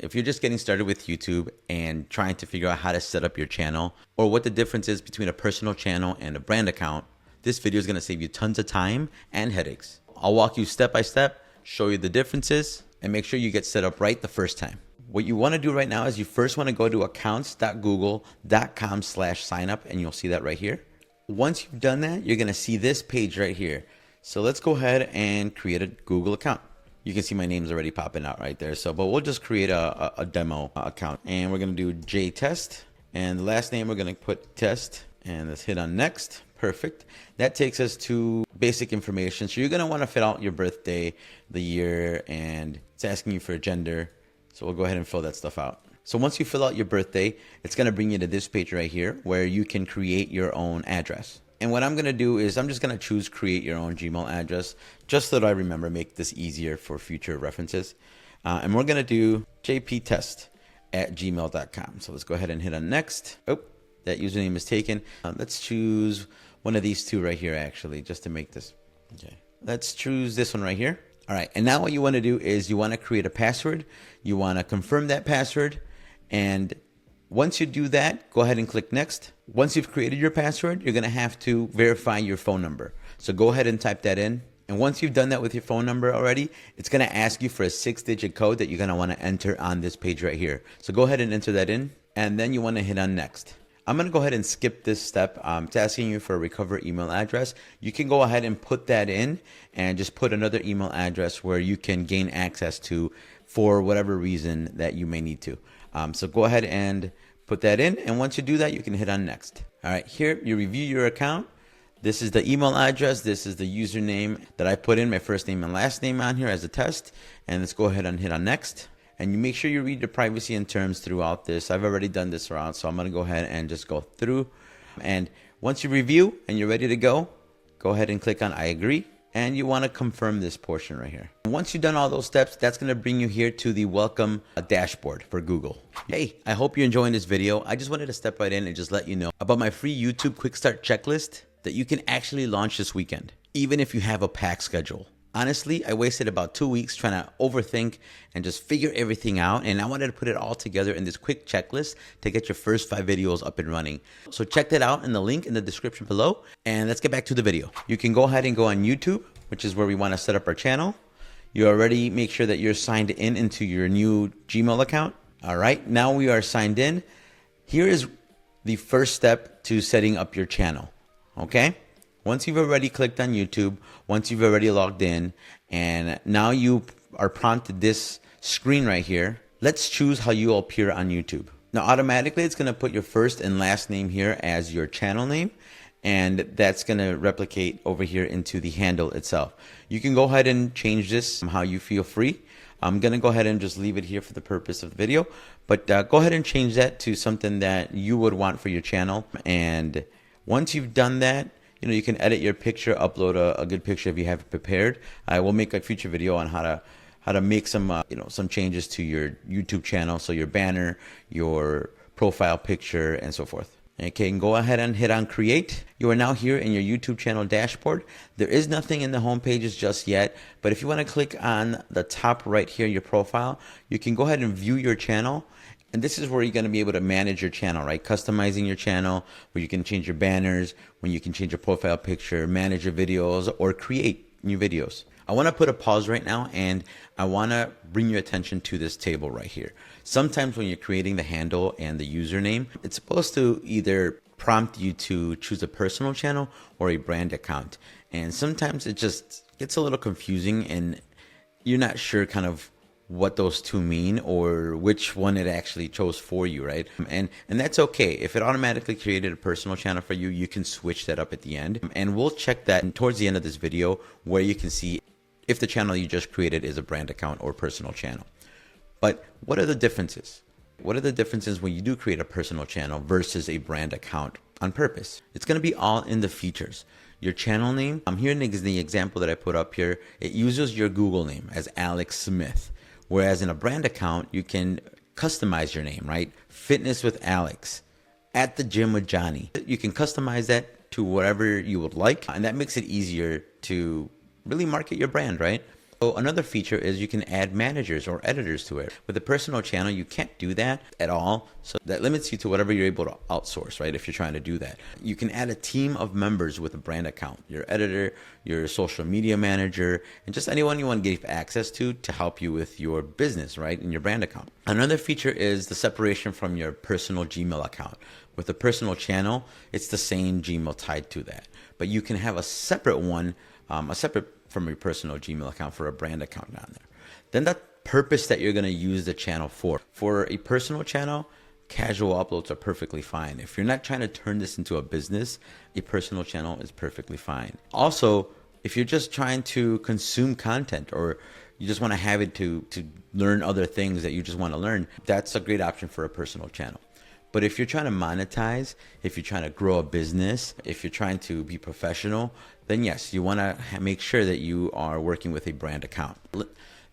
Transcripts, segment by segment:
If you're just getting started with YouTube and trying to figure out how to set up your channel or what the difference is between a personal channel and a brand account, this video is going to save you tons of time and headaches. I'll walk you step by step, show you the differences, and make sure you get set up right the first time. What you want to do right now is you first want to go to accounts.google.com/signup, and you'll see that right here. Once you've done that, you're going to see this page right here. So let's go ahead and create a Google account. You can see my name's already popping out right there. But we'll just create a demo account, and we're going to do JTest, and the last name we're going to put test, and let's hit on next. Perfect. That takes us to basic information. So you're going to want to fill out your birthday, the year, and it's asking you for a gender. So we'll go ahead and fill that stuff out. So once you fill out your birthday, it's going to bring you to this page right here where you can create your own address. And what I'm going to do is I'm just going to choose create your own Gmail address just so that I remember, make this easier for future references. And we're going to do jptest@gmail.com. So let's go ahead and hit on next. Oh, that username is taken. Let's choose one of these two right here, actually, just to make this. Okay. Let's choose this one right here. All right. And now what you want to do is you want to create a password. You want to confirm that password. And once you do that, go ahead and click next. Once you've created your password, you're going to have to verify your phone number. So go ahead and type that in. And once you've done that with your phone number already, it's going to ask you for a 6-digit code that you're going to want to enter on this page right here. So go ahead and enter that in, and then you want to hit on next. I'm going to go ahead and skip this step. It's asking you for a recover email address. You can go ahead and put that in and just put another email address where you can gain access to for whatever reason that you may need to. So go ahead and put that in, and once you do that, you can hit on next. All right, here you review your account. This is the email address. This is the username that I put in my first name and last name on here as a test. And let's go ahead and hit on next. And you make sure you read the privacy and terms throughout this. I've already done this around, so I'm going to go ahead and just go through. And once you review and you're ready to go ahead and click on I agree. And you want to confirm this portion right here. Once you've done all those steps, that's going to bring you here to the welcome dashboard for Google. Hey, I hope you're enjoying this video. I just wanted to step right in and just let you know about my free YouTube quick start checklist that you can actually launch this weekend, even if you have a packed schedule. Honestly, I wasted about 2 weeks trying to overthink and just figure everything out. And I wanted to put it all together in this quick checklist to get your first 5 videos up and running. So check that out in the link in the description below. And let's get back to the video. You can go ahead and go on YouTube, which is where we want to set up our channel. You already make sure that you're signed in into your new Gmail account. All right, now we are signed in. Here is the first step to setting up your channel. Okay. Once you've already clicked on YouTube, once you've already logged in, and now you are prompted this screen right here, let's choose how you appear on YouTube. Now, automatically, it's going to put your first and last name here as your channel name, and that's going to replicate over here into the handle itself. You can go ahead and change this how you feel free. I'm going to go ahead and just leave it here for the purpose of the video, but go ahead and change that to something that you would want for your channel. And once you've done that, you can edit your picture, upload a good picture if you have it prepared. I will make a future video on how to make some some changes to your YouTube channel, so your banner, your profile picture, and so forth. Okay, and go ahead and hit on create. You are now here in your YouTube channel dashboard. There is nothing in the home pages just yet, but if you want to click on the top right here, your profile, you can go ahead and view your channel. And this is where you're going to be able to manage your channel, right? Customizing your channel, where you can change your banners, when you can change your profile picture, manage your videos, or create new videos. I want to put a pause right now, and I want to bring your attention to this table right here. Sometimes when you're creating the handle and the username, it's supposed to either prompt you to choose a personal channel or a brand account. And sometimes it just gets a little confusing, and you're not sure kind of what those two mean or which one it actually chose for you, right? And that's okay. If it automatically created a personal channel for you, you can switch that up at the end. And we'll check that towards the end of this video, where you can see if the channel you just created is a brand account or personal channel. But what are the differences? What are the differences when you do create a personal channel versus a brand account on purpose? It's going to be all in the features. Your channel name, here in the example that I put up here, it uses your Google name as Alex Smith. Whereas in a brand account, you can customize your name, right? Fitness with Alex, at the gym with Johnny. You can customize that to whatever you would like, and that makes it easier to really market your brand, right? So another feature is you can add managers or editors to it. With a personal channel, you can't do that at all. So that limits you to whatever you're able to outsource, right? If you're trying to do that, you can add a team of members with a brand account, your editor, your social media manager, and just anyone you want to give access to help you with your business, right? And your brand account. Another feature is the separation from your personal Gmail account. With a personal channel, it's the same Gmail tied to that, but you can have a separate one, separate from your personal Gmail account for a brand account down there. Then the purpose that you're going to use the channel for a personal channel, casual uploads are perfectly fine. If you're not trying to turn this into a business, a personal channel is perfectly fine. Also, if you're just trying to consume content or you just want to have it to learn other things that you just want to learn, that's a great option for a personal channel. But if you're trying to monetize, if you're trying to grow a business, if you're trying to be professional, then yes, you want to make sure that you are working with a brand account.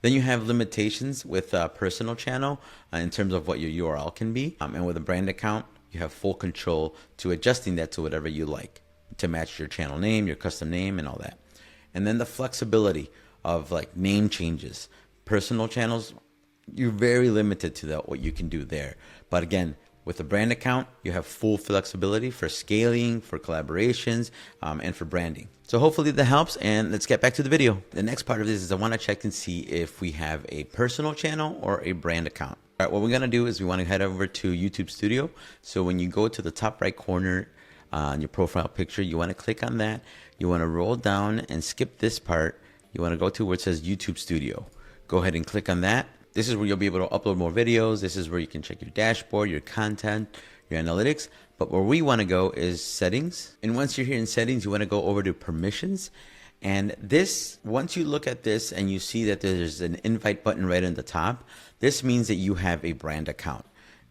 Then you have limitations with a personal channel in terms of what your URL can be. And with a brand account, you have full control to adjusting that to whatever you like to match your channel name, your custom name, and all that. And then the flexibility of like name changes. Personal channels, you're very limited to what you can do there. But again, with a brand account, you have full flexibility for scaling, for collaborations, and for branding. So hopefully that helps, and let's get back to the video. The next part of this is I want to check and see if we have a personal channel or a brand account. All right, what we're going to do is we want to head over to YouTube Studio. So when you go to the top right corner on your profile picture, you want to click on that. You want to roll down and skip this part. You want to go to where it says YouTube Studio. Go ahead and click on that. This is where you'll be able to upload more videos. This is where you can check your dashboard, your content, your analytics. But where we want to go is settings. And once you're here in settings, you want to go over to permissions. And this, once you look at this and you see that there's an invite button right on the top, this means that you have a brand account.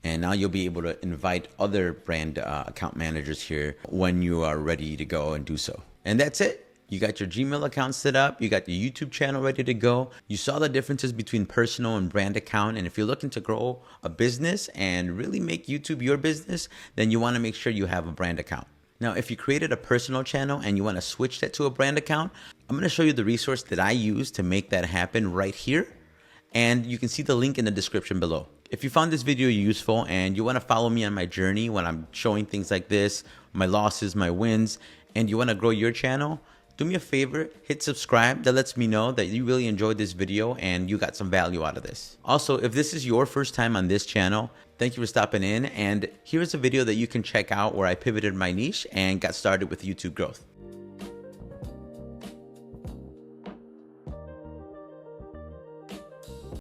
And now you'll be able to invite other brand account managers here when you are ready to go and do so. And that's it. You got your Gmail account set up. You got your YouTube channel ready to go. You saw the differences between personal and brand account. And if you're looking to grow a business and really make YouTube your business, then you want to make sure you have a brand account. Now, if you created a personal channel and you want to switch that to a brand account, I'm going to show you the resource that I use to make that happen right here. And you can see the link in the description below. If you found this video useful and you want to follow me on my journey when I'm showing things like this, my losses, my wins, and you want to grow your channel, do me a favor, hit subscribe. That lets me know that you really enjoyed this video and you got some value out of this. Also, if this is your first time on this channel, thank you for stopping in. And here's a video that you can check out where I pivoted my niche and got started with YouTube growth.